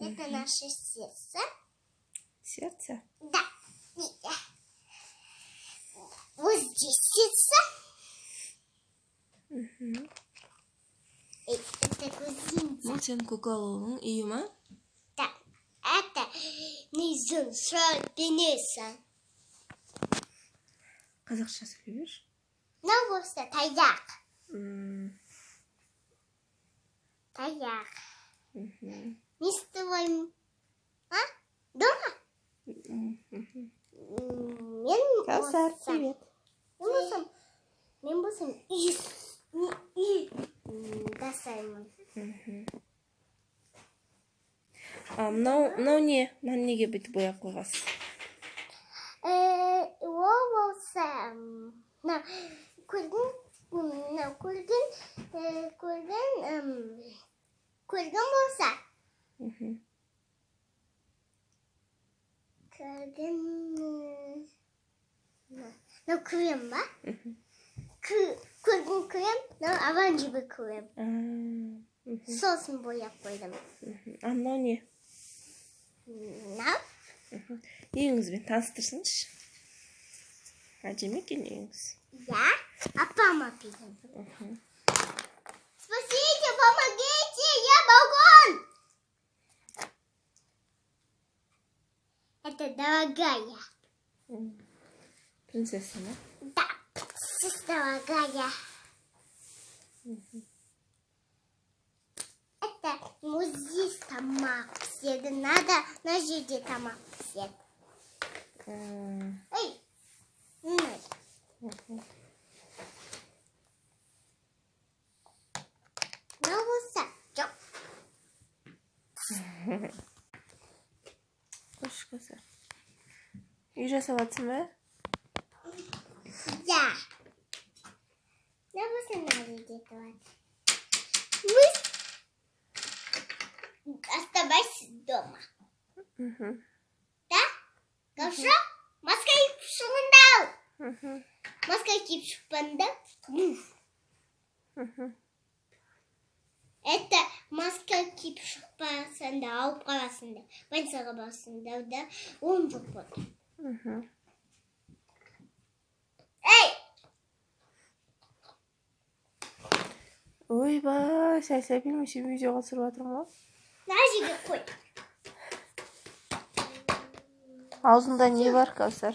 Это наше сердце. Сердце? Да. Вот здесь сердце. Это кузинца. Бұл сен Кукололың үйі ма? Да. Это низун, денесі. Қазақша сөйлей берші. Мынау болса таяқ. Таяқ. Не істеймін? А? Дома? Мен Кәусар, привет. Мен болсам үй жасаймын. Мынау не? Мынаны неге бүйтіп бояп қойғансыз? Ол болса, көрген болса, крем ба? Көрген крем, оранжевый крем. Сосын бояп қойдым. Мынау не? Мынау? Үйіңізбен таныстырсыңызшы. Әжеме екен үйіңіз? Я апама пейдім. Спасите, помогите, я балкон! Это дорогая. Принцесса, да? Да, принцесса дорогая. Это музей тамак съеда. Надо на жиде тамак съеда. Эй, не надо. Новоса. Чоп. Қош көзір. Үй жасап жатсың ба? Да. Новоса надо делать. Оставайся дома. Да? Хорошо? Маска киіп шығындау. Маска киіп шықпанда. Это маска киіп шықпасында, алып қаласында, больницаға барсында да он жоқ болды. Эй! Ойбай, сәл білмесе видеоға түсіріп жатырмын ғой. Мына жерге қой. Аузында не бар, Кәусар?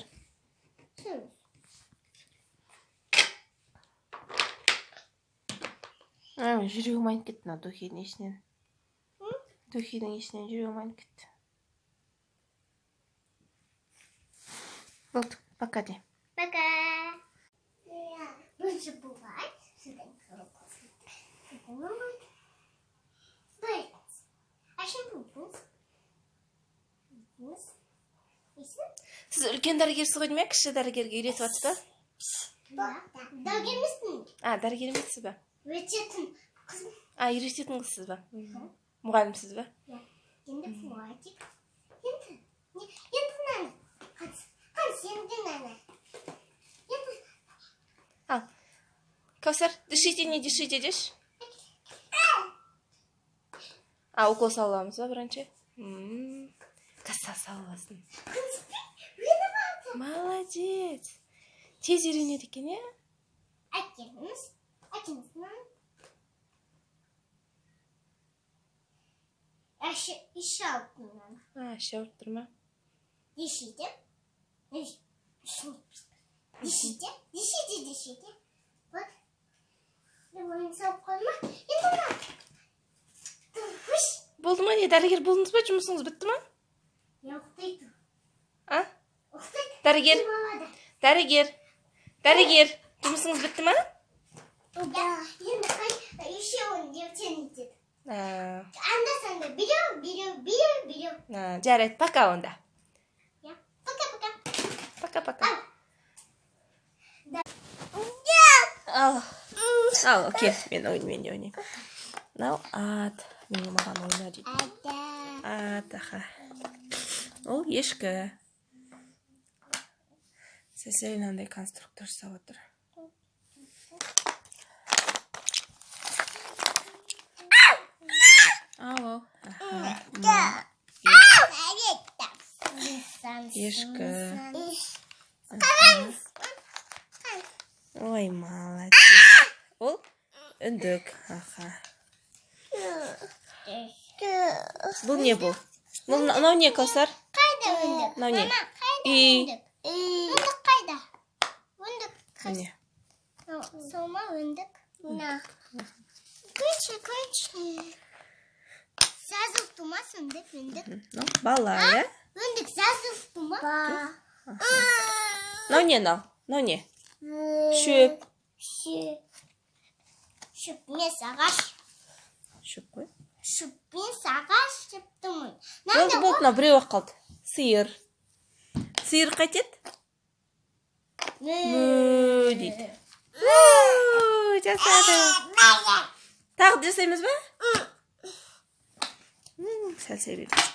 Жүрегім айнып кетті мына Духидің есінен. Духидің есінен жүрегім айнып кетті. Болды, пока де. Пока. Больше бывает. Сіз үлкен дәрігерсіз ғой деме, кіші дәрігерге үйретіп жатсыз ба? Дәрігер емеспін. Дәрігер емессіз ба? Үйрететін қыз. Үйрететін қызсыз ба? Мұғалімсіз ба? Енді платик. Енді нәні. Қанс, енді нәні. Кәусар, дышите, не дышите деш? Укол саламыз ба бірінші? Каса саласың. Молодец. Тез үйренеді екен, е? Әкеміз. Іші алып тұрмын. Іші алып тұрма. Дешейді. Дешейді. Вот. Ойын салып қойма. Болды ма, не дәрігер болдыңыз ба, жұмысыңыз бітті ма? Ұқтайды. Дәрігер, жұмысыңыз бітті ма? Да. Енді еще он девчонки деді. Анда-санда беру. Жарайды, пока онда. Пока. Ал, кел, мен ойнайын. Мынау ат. Мен маған ойна дейді. Ат, аха. Ол ешкі. Сәсел мынандай конструктор жасап отыр. Ау. Ешкі. Қараңыз. Ой, молодец. Ол үндік. Аха. Бұл не бұл? Мынау не, Каусар? Қайда өндік? Мынау не? Мама, қайда Үй. өндік? Өндік қайда? Өндік Міне. Сома өндік. Мына. Көші. Жазылды ма сөндік өндік? Бала, е? Өндік жазылды ма? Мынау не, мынау не? Шөп. Шөп емес ағаш. Шөп қой. Шөп емес ағаш шөптімін. Болды, мынау біреу-ақ қалды. Сиыр. Сиыр қайтеді? Мө дейді. Жасады. Тағы жасаймыз ба? Сәл сөйлейді.